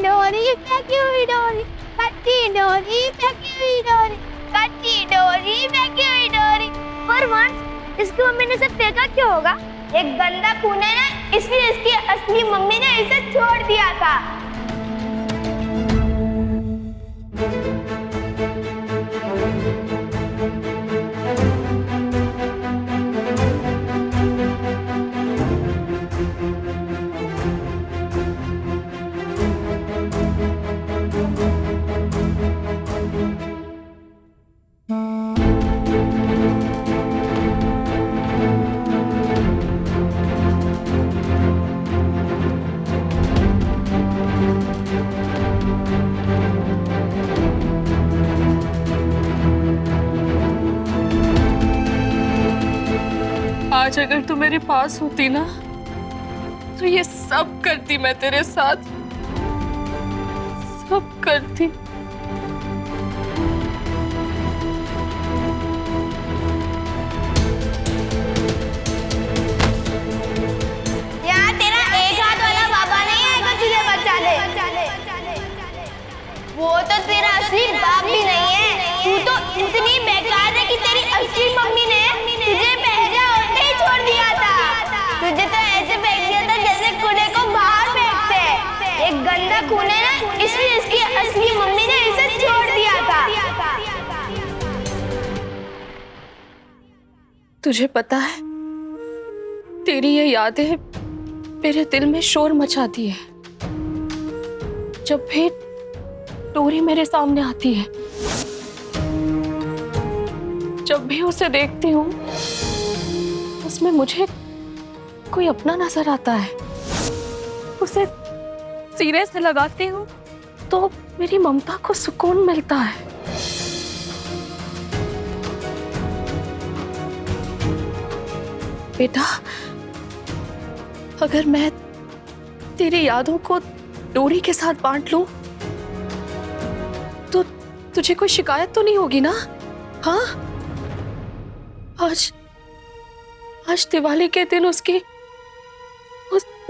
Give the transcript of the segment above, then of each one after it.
डोरी फेंकी हुई डोरी, कच्ची डोरी फेंकी हुई डोरी, कच्ची डोरी फेंकी हुई डोरी। पर वंश, इसकी मम्मी ने इसे फेंका क्यों होगा? एक गंदा खून है ना, इसलिए इसकी असली मम्मी ने इसे छोड़ दिया था। आज अगर तू मेरे पास होती ना, तो ये सब करती मैं तेरे साथ, सब करती। यहाँ तेरा एक हाथ वाला बाबा नहीं आएगा तुझे बचाने। वो तो तेरा असली बाप भी नहीं है। तू तो इतनी बेकार है कि तेरी असली मम्मी ने तुझे पैदा होते ही छोड़ दिया था। तुझे तो ऐसे फेंक दिया था जैसे कूड़े को बाहर फेंकते। एक गंदा खून है ना, इसलिए इसकी असली मम्मी ने इसे छोड़ दिया था। तुझे पता है, तेरी ये यादें मेरे दिल में शोर मचाती है। जब भी डोरी मेरे सामने आती है, जब भी उसे देखती हूँ, उसमें मुझे कोई अपना नजर आता है। उसे सीने से लगाती हूँ तो मेरी ममता को सुकून मिलता है। बेटा, अगर मैं तेरी यादों को डोरी के साथ बांट लूं, तो तुझे कोई शिकायत तो नहीं होगी ना? हाँ? आज दिवाली के दिन उसकी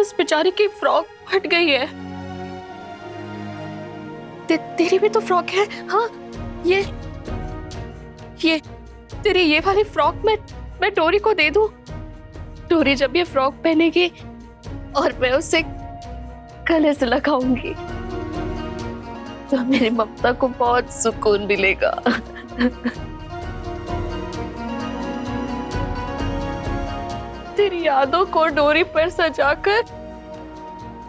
उस बेचारी की फ्रॉक फट गई है। तेरी भी तो फ्रॉक है। हाँ, ये तेरी ये वाली फ्रॉक मैं डोरी को दे दूं। डोरी जब ये फ्रॉक पहनेगी और मैं उसे गले से लगाऊंगी, तो मेरी ममता को बहुत सुकून मिलेगा। तेरी यादों को डोरी पर सजाकर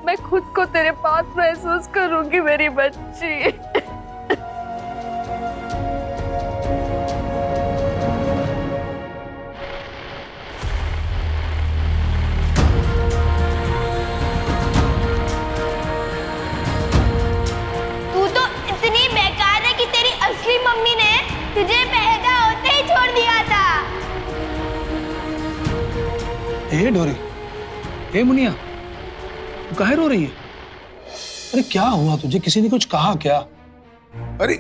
मैं खुद को तेरे पास महसूस करूंगी, मेरी बच्ची। तू तो इतनी बेकार है कि तेरी असली मम्मी ने तुझे पैदा होते ही छोड़ दिया था। ए डोरी, ए मुनिया, तू काहे रो रही है? अरे क्या हुआ तुझे? किसी ने कुछ कहा क्या? अरे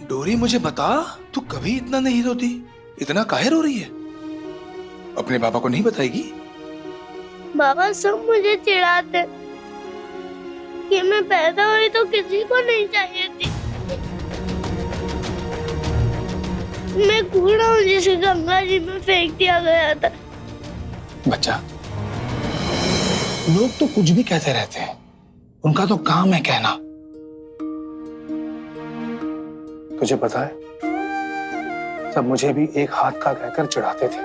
डोरी, मुझे बता, तू कभी इतना नहीं रोती, इतना काहे रो रही है? अपने पापा को नहीं बताएगी? बाबा सब मुझे चिढ़ाते कि मैं पैदा हुई तो किसी को नहीं चाहिए थी। मैं कूड़ा हूँ जिसे गंगा जी में फेंक दिया गया था। बच्चा, लोग तो कुछ भी कहते रहते हैं, उनका तो काम है कहना। तुझे पता है, सब मुझे भी एक हाथ का कहकर चिढ़ाते थे,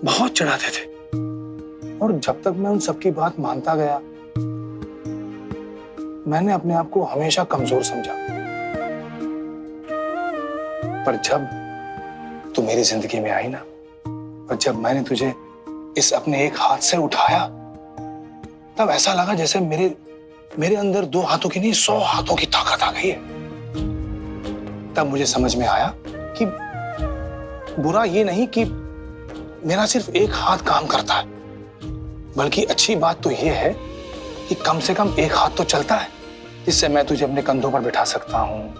बहुत चिढ़ाते थे। और जब तक मैं उन सबकी बात मानता गया, मैंने अपने आप को हमेशा कमजोर समझा। पर जब तू मेरी जिंदगी में आई ना, और जब मैंने तुझे इस अपने एक हाथ से उठाया, तब ऐसा लगा जैसे मेरे अंदर 2 हाथों की नहीं 100 हाथों की ताकत आ गई है। तब मुझे समझ में आया कि बुरा ये नहीं कि मेरा सिर्फ एक हाथ काम करता है, बल्कि अच्छी बात तो ये है कि कम से कम एक हाथ तो चलता है, जिससे मैं तुझे अपने कंधों पर बिठा सकता हूँ,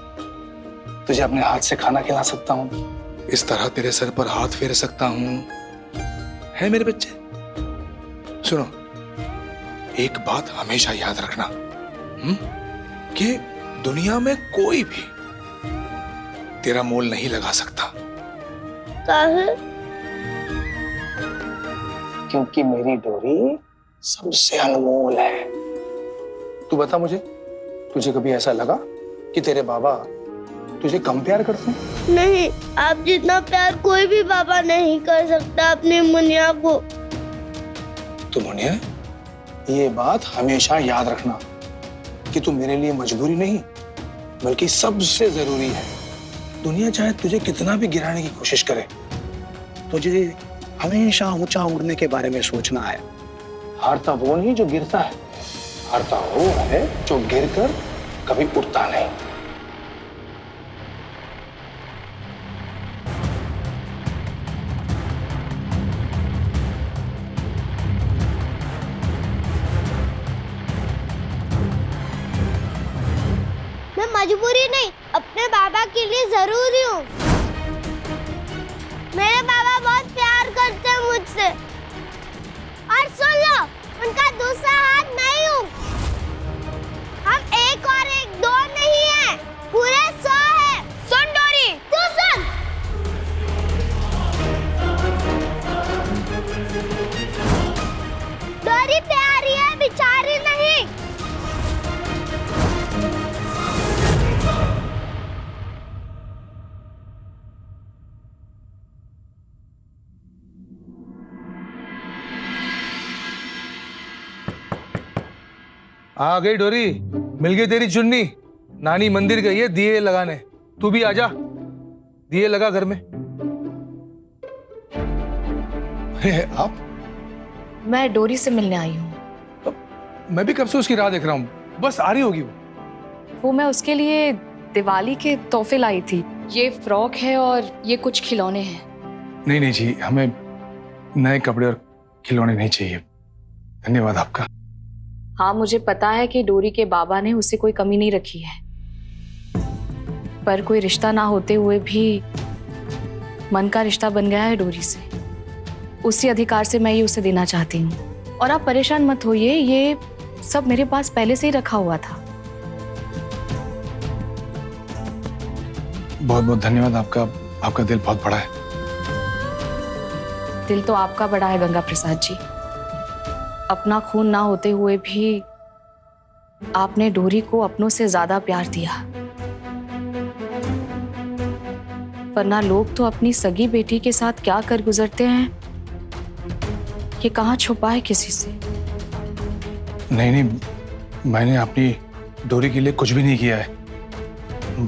तुझे अपने हाथ से खाना खिला सकता हूँ, इस तरह तेरे सर पर हाथ फेर सकता हूँ। है मेरे बच्चे? सुनो, एक बात हमेशा याद रखना, कि दुनिया में कोई भी तेरा मोल नहीं लगा सकता। काहे? क्योंकि मेरी डोरी सबसे अनमोल है। तू बता मुझे, तुझे कभी ऐसा लगा कि तेरे बाबा तुझे कम प्यार करते हैं? नहीं, आप जितना प्यार कोई भी बाबा नहीं कर सकता अपनी मुनिया को। तो मुनिया, ये बात हमेशा याद रखना कि तू मेरे लिए मजबूरी नहीं बल्कि सबसे जरूरी है। दुनिया चाहे तुझे कितना भी गिराने की कोशिश करे, तुझे हमेशा ऊंचा उड़ने के बारे में सोचना है। हारता वो नहीं जो गिरता है, हारता वो है जो गिरकर कभी उठता नहीं। मैं मजबूरी नहीं, अपने बाबा के लिए जरूरी हूँ। मेरे बाबा बहुत प्यार करते हैं मुझसे। और सुन लो, उनका दूसरा हाथ नहीं हूँ। हम एक और एक दो नहीं है, पूरे 100 है। सुन डोरी, तू सुन। डोरी प्यारी है, बिचारी नहीं। आ गई डोरी, मिल गई तेरी चुन्नी। नानी मंदिर गई है दिए लगाने, तू भी आजा, दिए लगा घर में। अरे आप? मैं डोरी से मिलने आई हूँ। मैं भी कब से उसकी राह देख रहा हूँ, बस आ रही होगी वो मैं उसके लिए दिवाली के तोहफे लाई थी। ये फ्रॉक है और ये कुछ खिलौने हैं। नहीं नहीं जी, हमें नए कपड़े और खिलौने नहीं चाहिए, धन्यवाद आपका। हाँ, मुझे पता है कि डोरी के बाबा ने उसे कोई कमी नहीं रखी है, पर कोई रिश्ता ना होते हुए भी मन का रिश्ता बन गया है डोरी से। उसी अधिकार से मैं ये उसे देना चाहती हूँ। और आप परेशान मत होइए, ये सब मेरे पास पहले से ही रखा हुआ था। बहुत बहुत धन्यवाद आपका, आपका दिल बहुत बड़ा है। दिल तो आपका बड़ा है गंगा प्रसाद जी। अपना खून ना होते हुए भी आपने डोरी को अपनों से ज्यादा प्यार दिया, वरना लोग तो अपनी सगी बेटी के साथ क्या कर गुजरते हैं ये कहाँ छुपा है किसी से। नहीं नहीं, मैंने अपनी डोरी के लिए कुछ भी नहीं किया है,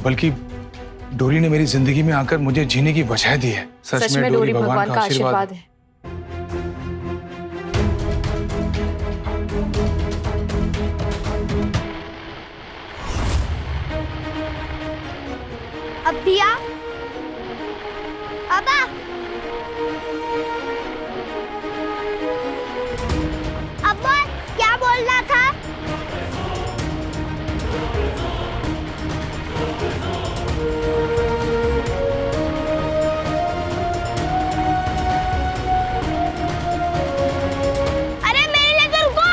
बल्कि डोरी ने मेरी जिंदगी में आकर मुझे जीने की वजह दी है। सच में डोरी भगवान का आशीर्वाद है। अभिया, अबा, अब्बा क्या बोलना था? अरे मेरे लिए तो रुको।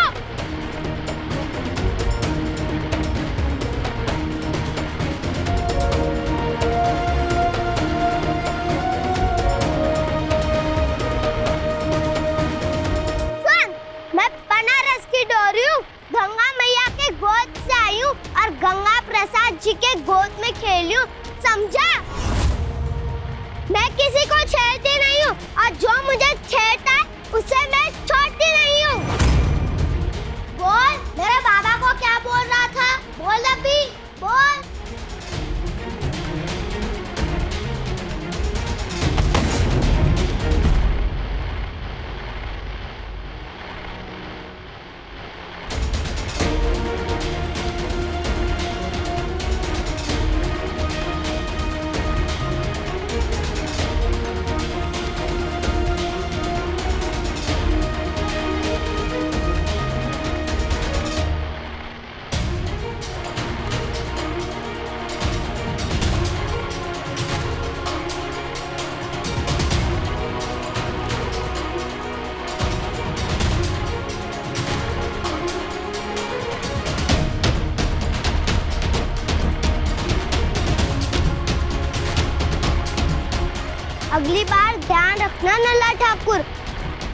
अगली बार ध्यान रखना नल्ला ठाकुर।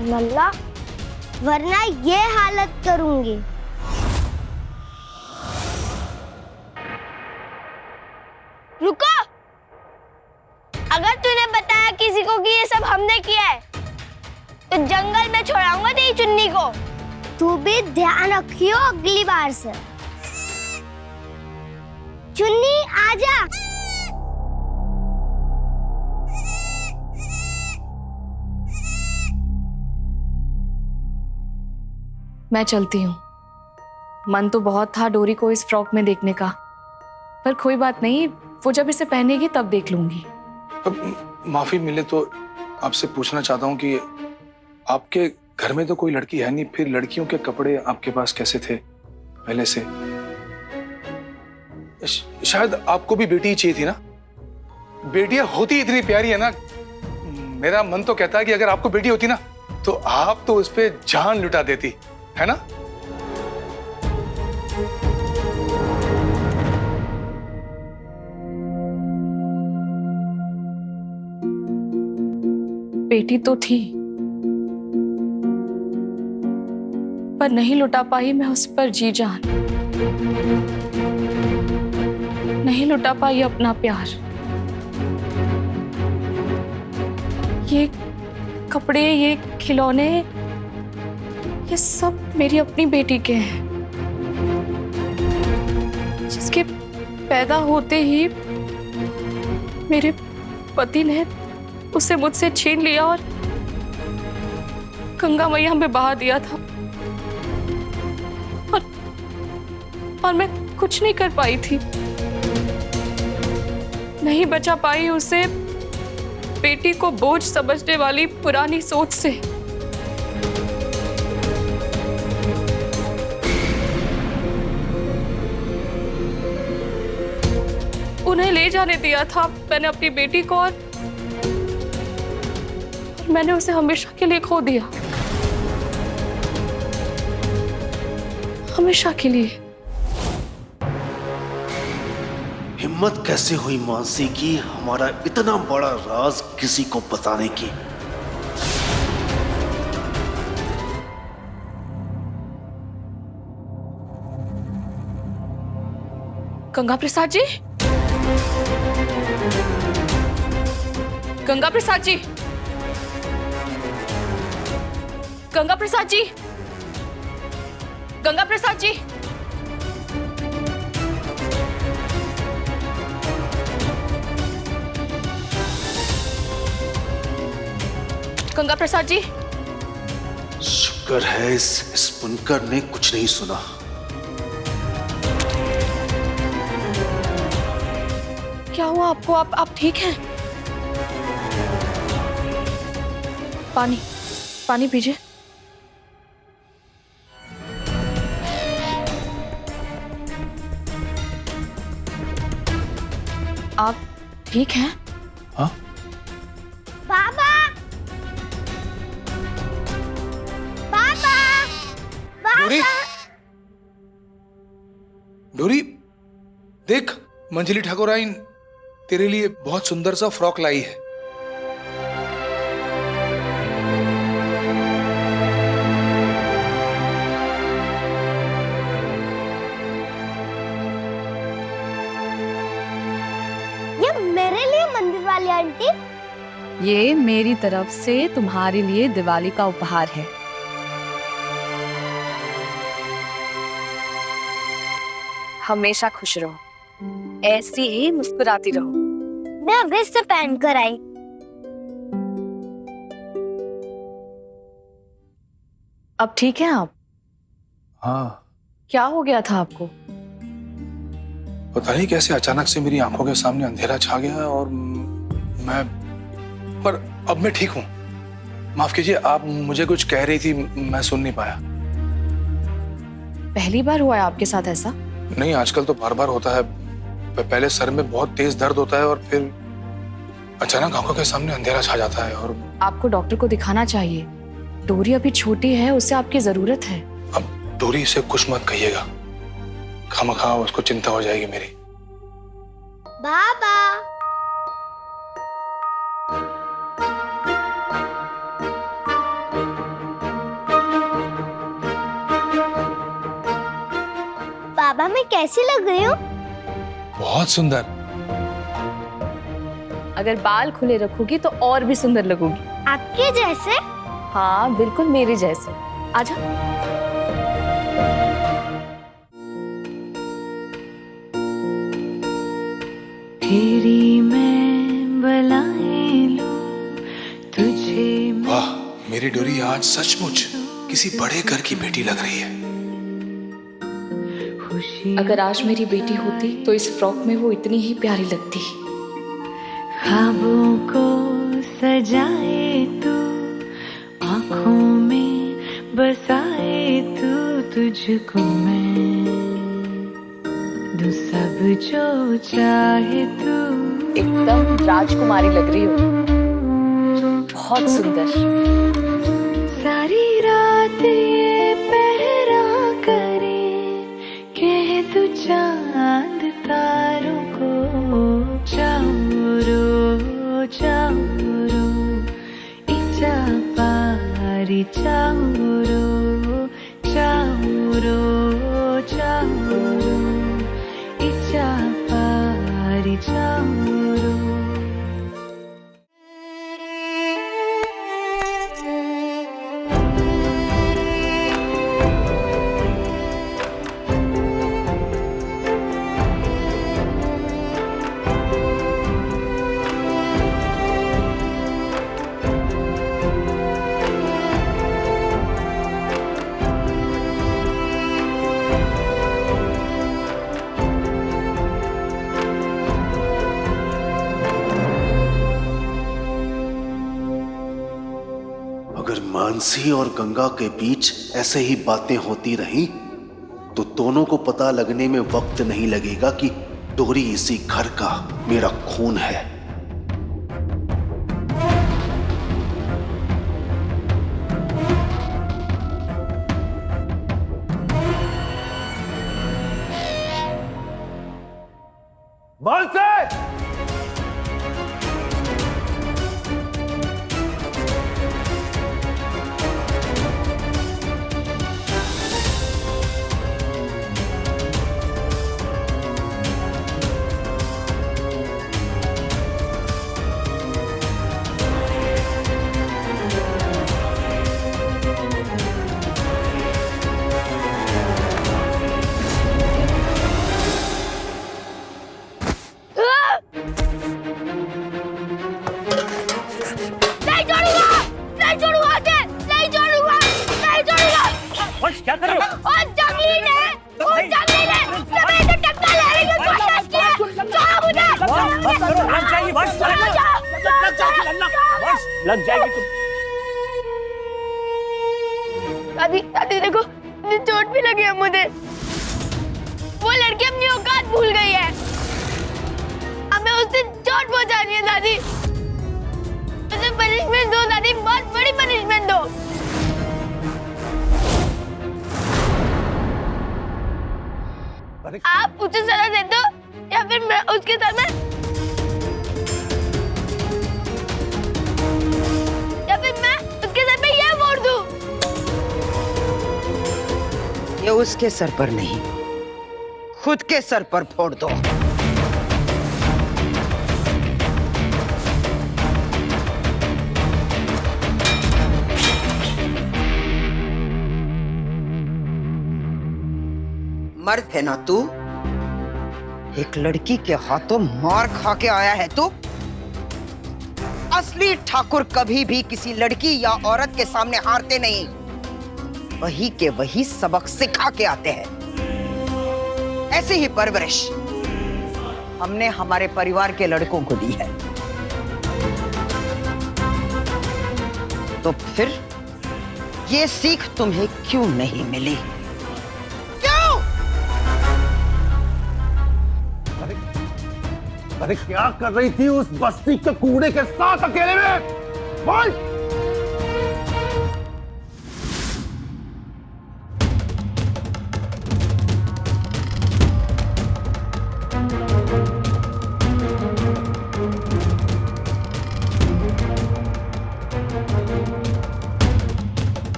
नल्ला, वरना ये हालत करूंगी। रुको, अगर तूने बताया किसी को कि ये सब हमने किया है तो जंगल में छोड़ाऊंगा तेरी चुन्नी को। तू भी ध्यान रखियो अगली बार से। चुन्नी आजा। मैं चलती हूँ। मन तो बहुत था डोरी को इस फ्रॉक में देखने का, पर कोई बात नहीं, वो जब इसे पहनेगी तब देख लूंगी। अब माफी मिले तो आपसे पूछना चाहता हूँ कि आपके घर में तो कोई लड़की है नहीं, फिर लड़कियों के कपड़े आपके पास कैसे थे पहले से? शायद आपको भी बेटी ही चाहिए थी ना? बेटियां होती इतनी प्यारी है ना, मेरा मन तो कहता है कि अगर आपको बेटी होती ना तो आप तो उस पे जान लुटा देती, है ना? बेटी तो थी, पर नहीं लुटा पाई मैं उस पर जी जान, नहीं लुटा पाई अपना प्यार। ये कपड़े, ये खिलौने, ये सब मेरी अपनी बेटी के हैं, जिसके पैदा होते ही मेरे पति ने उसे मुझसे छीन लिया और गंगा मैया में बहा दिया था। और मैं कुछ नहीं कर पाई थी, नहीं बचा पाई उसे बेटी को बोझ समझने वाली पुरानी सोच से। उन्हें ले जाने दिया था मैंने अपनी बेटी को, और मैंने उसे हमेशा के लिए खो दिया, हमेशा के लिए। हिम्मत कैसे हुई मानसी की हमारा इतना बड़ा राज किसी को बताने की? गंगा प्रसाद जी, गंगा प्रसाद जी, गंगा प्रसाद जी, गंगा प्रसाद जी, गंगा प्रसाद जी। शुक्र है इस बुनकर ने कुछ नहीं सुना। क्या हुआ आपको? आप ठीक हैं? पानी, पानी पीजिए। आप ठीक हैं? हाँ? पापा, पापा, डोरी, डोरी, देख मंजली ठाकुराइन तेरे लिए बहुत सुंदर सा फ्रॉक लाई है। ये मेरे लिए मंदिर वाली आंटी? ये मेरी तरफ से तुम्हारे लिए दिवाली का उपहार है। हमेशा खुश रहो, ऐसी ही मुस्कुराती रहो। मैं अभी से पहन कर आई। अब ठीक है आप? हाँ, क्या हो गया था आपको? पता नहीं कैसे अचानक से मेरी आंखों के सामने अंधेरा छा गया और पर अब मैं ठीक हूँ। माफ कीजिए, आप मुझे कुछ कह रही थी, मैं सुन नहीं पाया। पहली बार हुआ है आपके साथ ऐसा? नहीं, आजकल तो बार बार होता है। पहले सर में बहुत तेज दर्द होता है और फिर अचानक आंखों के सामने अंधेरा छा जाता है। और आपको डॉक्टर को दिखाना चाहिए। डोरी अभी छोटी है, उसे आपकी जरूरत है। अब डोरी से कुछ मत कहिएगा, खामखा उसको चिंता हो जाएगी मेरी। 爸爸， 爸爸， बाबा मैं कैसी लग रही हूँ? बहुत सुंदर। अगर बाल खुले रखोगी तो और भी सुंदर लगोगी। आपके जैसे? हाँ बिल्कुल मेरे जैसे। आजा। तेरी मैं बलाएं लूं तुझे वाह, मेरी डोरी आज सचमुच किसी बड़े घर की बेटी लग रही है। खुशी अगर आज मेरी बेटी होती तो इस फ्रॉक में वो इतनी ही प्यारी लगती। ख्वाबों को सजाए तू, आँखों में बसाए तू, तुझको मैं दूं सब जो चाहे तू। एकदम राजकुमारी लग रही हो, बहुत सुंदर। सारी रात ये पहरा करे, कह तू चांद तारों को, चाउरो चाउरो इचा पारी, चाउरो चाउरो चाउरो इचा पारी, चाउरो। अगर मानसी और गंगा के बीच ऐसे ही बातें होती रहीं तो दोनों को पता लगने में वक्त नहीं लगेगा कि डोरी इसी घर का मेरा खून है। क्या कर रहे हो? और जमीन है, और जमीन है, तुम्हें इसे टक्कर लेने की कोशिश की है। छोड़ो मुझे, लग जाएगी बस, लग जाएगी तुम। दादी दादी देखो, मुझे चोट भी लगी है मुझे। वो लड़की अपनी औकात भूल गई है, हमें उससे चोट पहुंचानी है दादी। मुझे पनिशमेंट दो दादी, बहुत बड़ी पनिशमेंट दो। आप उसे सजा दे दो या फिर मैं उसके सर में, या फिर मैं उसके सर पे ये फोड़ दूं। ये उसके सर पर नहीं, खुद के सर पर फोड़ दो। मर्द है ना तू? एक लड़की के हाथों मार खा के आया है तू? असली ठाकुर कभी भी किसी लड़की या औरत के सामने हारते नहीं, वही के वही सबक सिखा के आते हैं। ऐसी ही परवरिश हमने हमारे परिवार के लड़कों को दी है, तो फिर ये सीख तुम्हें क्यों नहीं मिली? अरे क्या कर रही थी उस बस्ती के कूड़े के साथ अकेले में? बोल।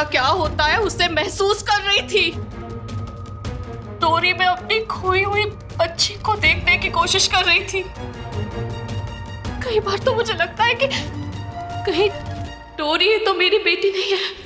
होता क्या होता है उसे महसूस कर रही थी। डोरी में अपनी खोई हुई बच्ची को देखने की कोशिश कर रही थी। कई बार तो मुझे लगता है कि कहीं डोरी तो मेरी बेटी नहीं है।